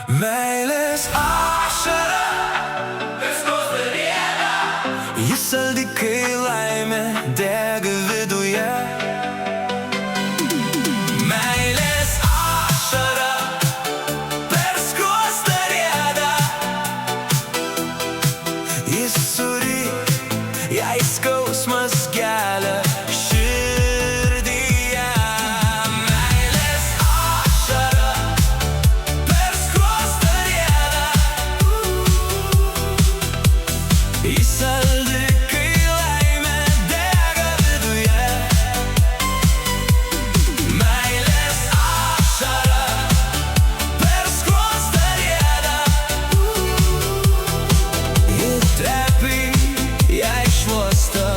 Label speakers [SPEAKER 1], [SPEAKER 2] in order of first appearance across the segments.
[SPEAKER 1] Meilės ašara ji saldi, kai laimė dega viduje. Meilės ašara per skruostą rieda, jis suryk, jei skausmas kelia širdyje. Meilės ašara per skruostą rieda, jis saldi, kai laimė dega viduje. Meilės ašara per skruostą rieda, ji trapi, jei šluosto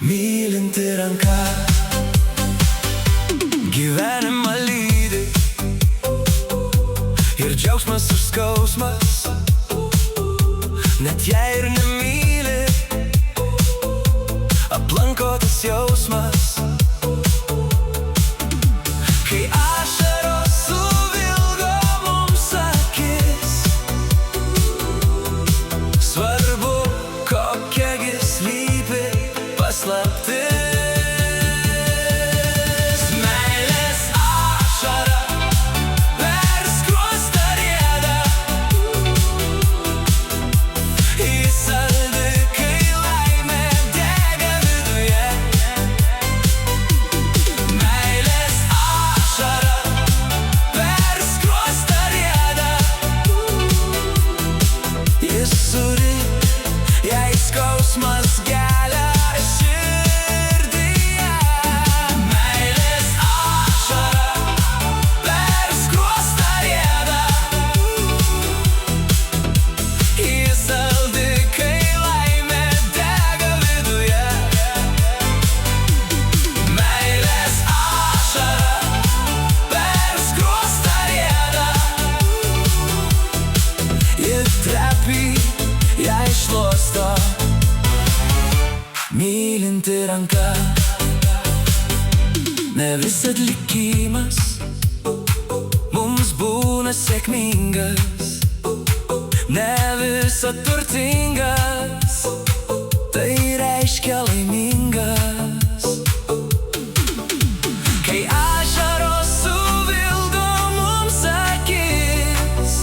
[SPEAKER 1] mylinti ranka. Gyvenimą lydi ir džiaugsmas ir skausmas, net jei ir nemyli, aplanko tas jausmas. Kai ašaros suvilgo mums akis, svarbu, kokia gi slypi paslaptis. Meilės ašara per skruostą rieda, ji saldi, kai laimė dega viduje. Meilės ašara per skruostą rieda, jis suryk, jei skausmas kelia širdyje. Meilės ašara per skruostą rieda, jis saldi, kai laimė dega viduje. Meilės ašara per skruostą rieda, ji trapi, jei šluosto mylinti ranka. Ne visad likimas mums būna sėkmingas, ne visad turtingas, tai reiškia laimingas. Kai ašaros suvilgo mums akis,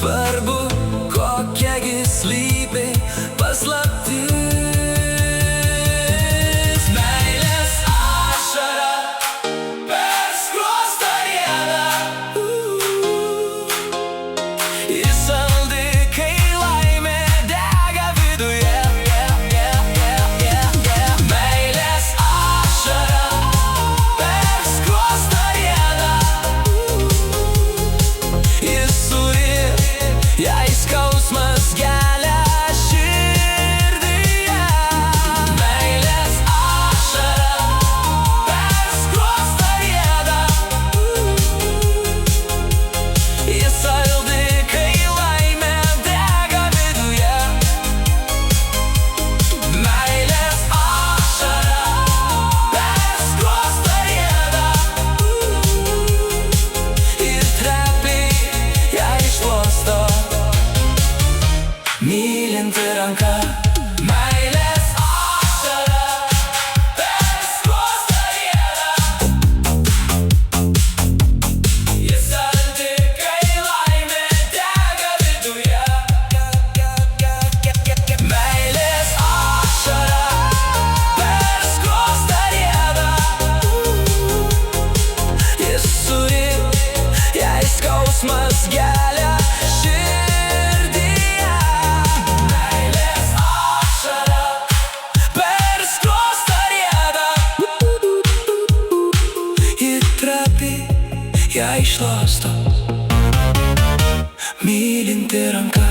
[SPEAKER 1] svarbu, kokia gi slypi paslaptis. Meilės ašara per skruostą rieda, ji saldi, kai laimė dega viduje. Meilės ašara per skruostą rieda, jis suryk, jei skausmas kelia širdyje. Meilės ašara per skruostą rieda, jis saldi, kai laimė dega viduje. Meilės ašara per skruostą rieda, ir trapi, jei šluosto mylinti ranka. Meilės ašara per skruostą rieda, ji saldi, kai laimė dega viduje. Meilės ašara per skruostą rieda, jis suryk, jei skausmas kelia širdyje. Meilės ašara per skruostą rieda, ji trapi, jei šluosto mylinti ranka.